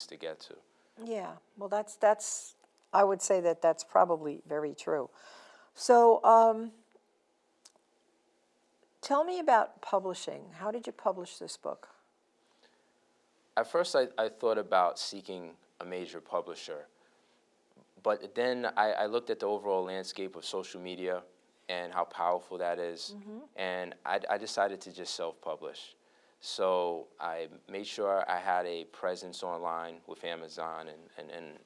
to get to. Yeah, well, that's I would say that that's probably very true. So, tell me about publishing. How did you publish this book? At first, I thought about seeking a major publisher, but then I looked at the overall landscape of social media and how powerful that is, and I decided to just self-publish. So I made sure I had a presence online with Amazon and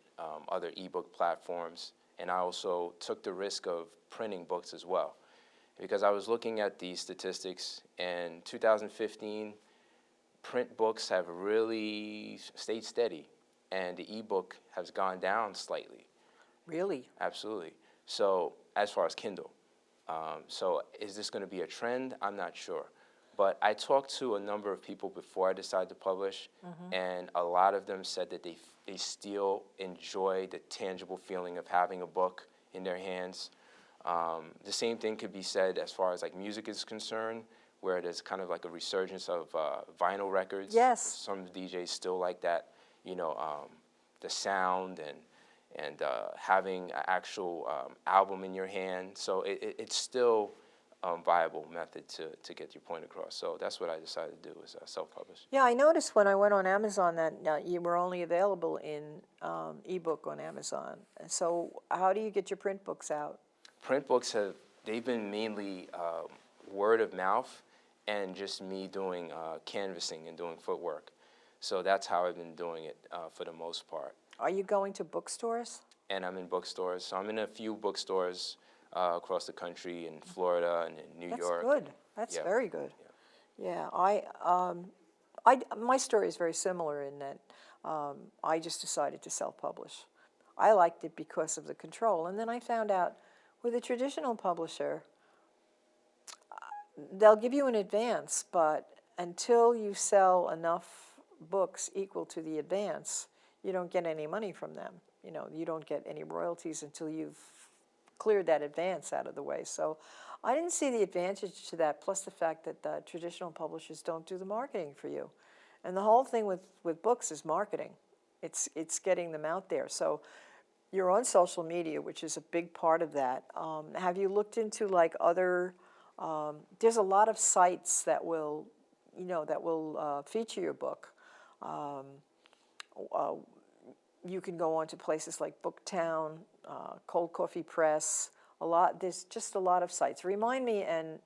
other ebook platforms, and I also took the risk of printing books as well, because I was looking at the statistics. In 2015, print books have really stayed steady, and the ebook has gone down slightly. Really? Absolutely. So as far as Kindle, so is this going to be a trend? I'm not sure. But I talked to a number of people before I decided to publish, and a lot of them said that they still enjoy the tangible feeling of having a book in their hands. The same thing could be said as far as like music is concerned, where there's kind of like a resurgence of vinyl records. Yes. Some DJs still like that, you know, the sound and having an actual album in your hand. So it's still viable method to get your point across. So that's what I decided to do, was self-publish. Yeah, I noticed when I went on Amazon that you were only available in ebook on Amazon. So how do you get your print books out? Print books they've been mainly word of mouth and just me doing canvassing and doing footwork. So that's how I've been doing it for the most part. Are you going to bookstores? And I'm in bookstores. So I'm in a few bookstores across the country, in Florida and in New York. That's good. That's Yeah. very good. Yeah. Yeah, my story is very similar in that I just decided to self-publish. I liked it because of the control, and then I found out with a traditional publisher, they'll give you an advance, but until you sell enough books equal to the advance, you don't get any money from them. You know, you don't get any royalties until you've cleared that advance out of the way. So I didn't see the advantage to that, plus the fact that the traditional publishers don't do the marketing for you. And the whole thing with books is marketing. It's getting them out there. So you're on social media, which is a big part of that. Have you looked into like other, there's a lot of sites that will, feature your book. You can go on to places like Booktown, Cold Coffee Press, there's just a lot of sites. Remind me, and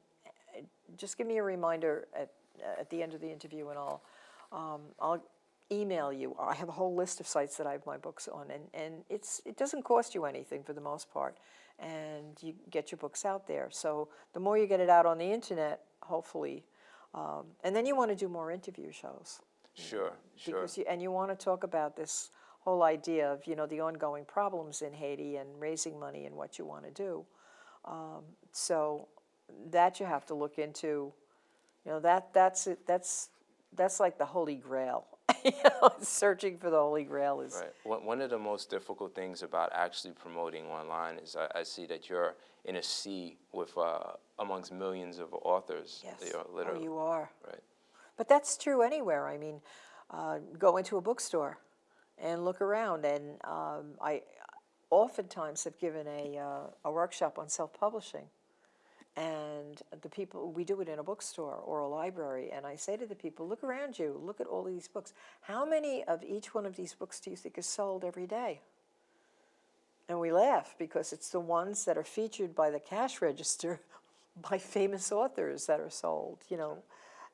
just give me a reminder at the end of the interview, and I'll email you. I have a whole list of sites that I have my books on, and it doesn't cost you anything for the most part, and you get your books out there. So the more you get it out on the internet, hopefully, and then you want to do more interview shows. Sure. Because you want to talk about this whole idea of the ongoing problems in Haiti and raising money and what you want to do. So that you have to look into. That's it. That's like the Holy Grail. Searching for the Holy Grail is right. One of the most difficult things about actually promoting online is I see that you're in a sea with amongst millions of authors. Yes. They are literally. Oh, you are. Right. But that's true anywhere. I mean, go into a bookstore and look around. And I oftentimes have given a workshop on self-publishing. And the people, we do it in a bookstore or a library, and I say to the people, look around you, look at all these books. How many of each one of these books do you think is sold every day? And we laugh because it's the ones that are featured by the cash register by famous authors that are sold,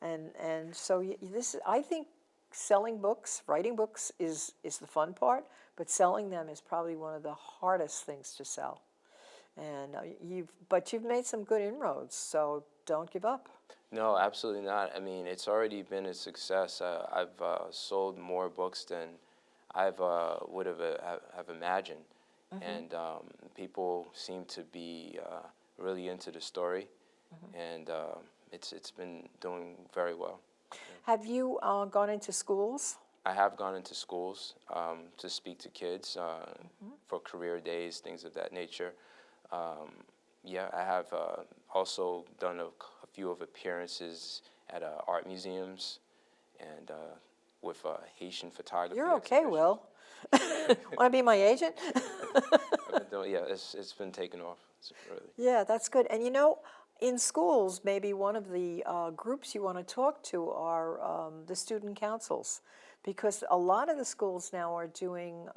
And so I think selling books, writing books is the fun part, but selling them is probably one of the hardest things to sell. And you've made some good inroads, so don't give up. No, absolutely not. I mean, it's already been a success. I've sold more books than I've would have imagined, and people seem to be really into the story, and it's been doing very well. Have you gone into schools? I have gone into schools to speak to kids for career days, things of that nature. Yeah, I have also done a few of appearances at art museums, and with Haitian photography. You're okay, exhibitions. Will. Want to be my agent? I've been doing, yeah, it's been taking off. It's really. Yeah, that's good. And you know, in schools, maybe one of the groups you want to talk to are the student councils, because a lot of the schools now are doing,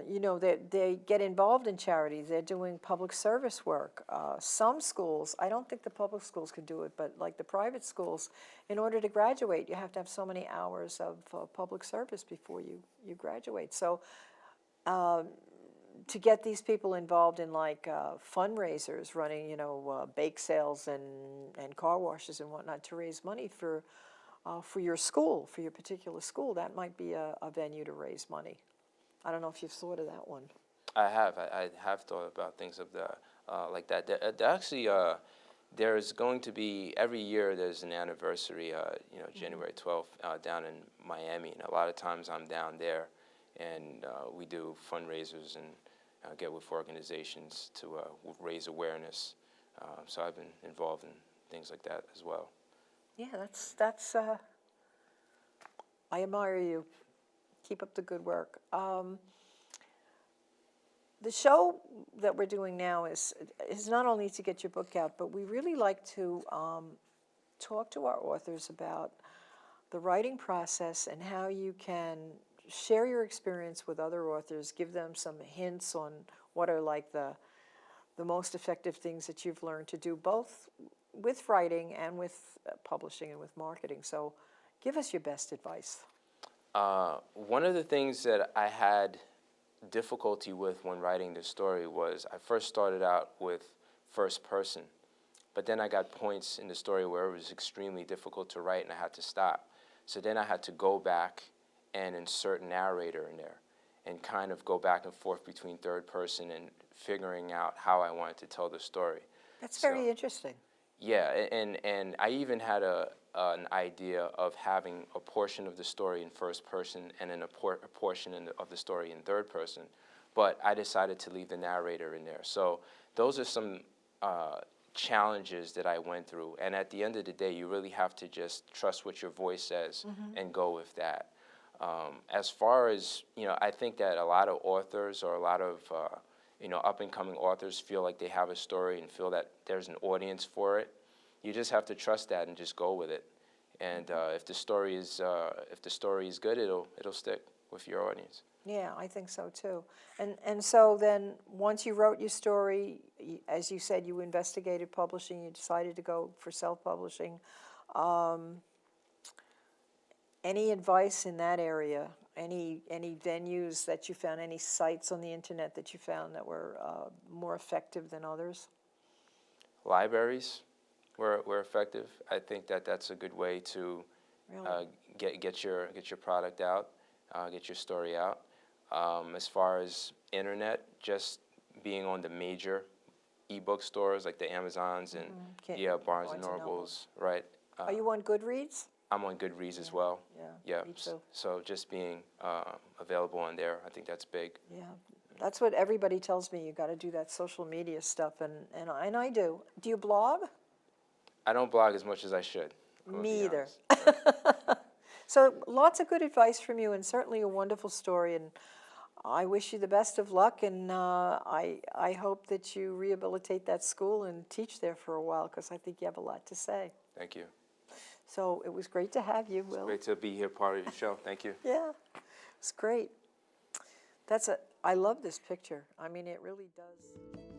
you know, they get involved in charities. They're doing public service work. Some schools, I don't think the public schools can do it, but like the private schools, in order to graduate, you have to have so many hours of public service before you graduate. So to get these people involved in like fundraisers, running, you know, bake sales and car washes and whatnot to raise money for your school, for your particular school, that might be a venue to raise money. I don't know if you've thought of that one. I have thought about things of the like that. Actually, there's going to be every year. There's an anniversary. You know, January 12th down in Miami, and a lot of times I'm down there, and we do fundraisers and get with organizations to raise awareness. So I've been involved in things like that as well. Yeah, that's. I admire you. Keep up the good work. The show that we're doing now is not only to get your book out, but we really like to talk to our authors about the writing process and how you can share your experience with other authors, give them some hints on what are like the most effective things that you've learned to do, both with writing and with publishing and with marketing. So give us your best advice. One of the things that I had difficulty with when writing the story was I first started out with first person, but then I got points in the story where it was extremely difficult to write and I had to stop. So then I had to go back and insert narrator in there and kind of go back and forth between third person and figuring out how I wanted to tell the story. That's very interesting. Yeah, and I even had an idea of having a portion of the story in first person and then a portion of the story in third person, but I decided to leave the narrator in there. So those are some challenges that I went through, and at the end of the day, you really have to just trust what your voice says and go with that. As far as, you know, I think that a lot of authors or a lot of you know, up-and-coming authors feel like they have a story and feel that there's an audience for it. You just have to trust that and just go with it. And if the story is good, it'll stick with your audience. Yeah, I think so too. And so then once you wrote your story, as you said, you investigated publishing, you decided to go for self-publishing. Any advice in that area? Any venues that you found, any sites on the internet that you found that were more effective than others? Libraries were effective. I think that that's a good way to Really? get your product out, get your story out. As far as internet, just being on the major ebook stores like the Amazons and Barnes and Nobles, right? Are you on Goodreads? I'm on Goodreads as well. Yeah, me too. So just being available on there, I think that's big. Yeah, that's what everybody tells me. You got to do that social media stuff, and I do. Do you blog? I don't blog as much as I should. Me either. So lots of good advice from you, and certainly a wonderful story. And I wish you the best of luck. And I hope that you rehabilitate that school and teach there for a while, because I think you have a lot to say. Thank you. So it was great to have you, Will. It's great to be here, part of the show. Thank you. Yeah, it's great. I love this picture. I mean, it really does.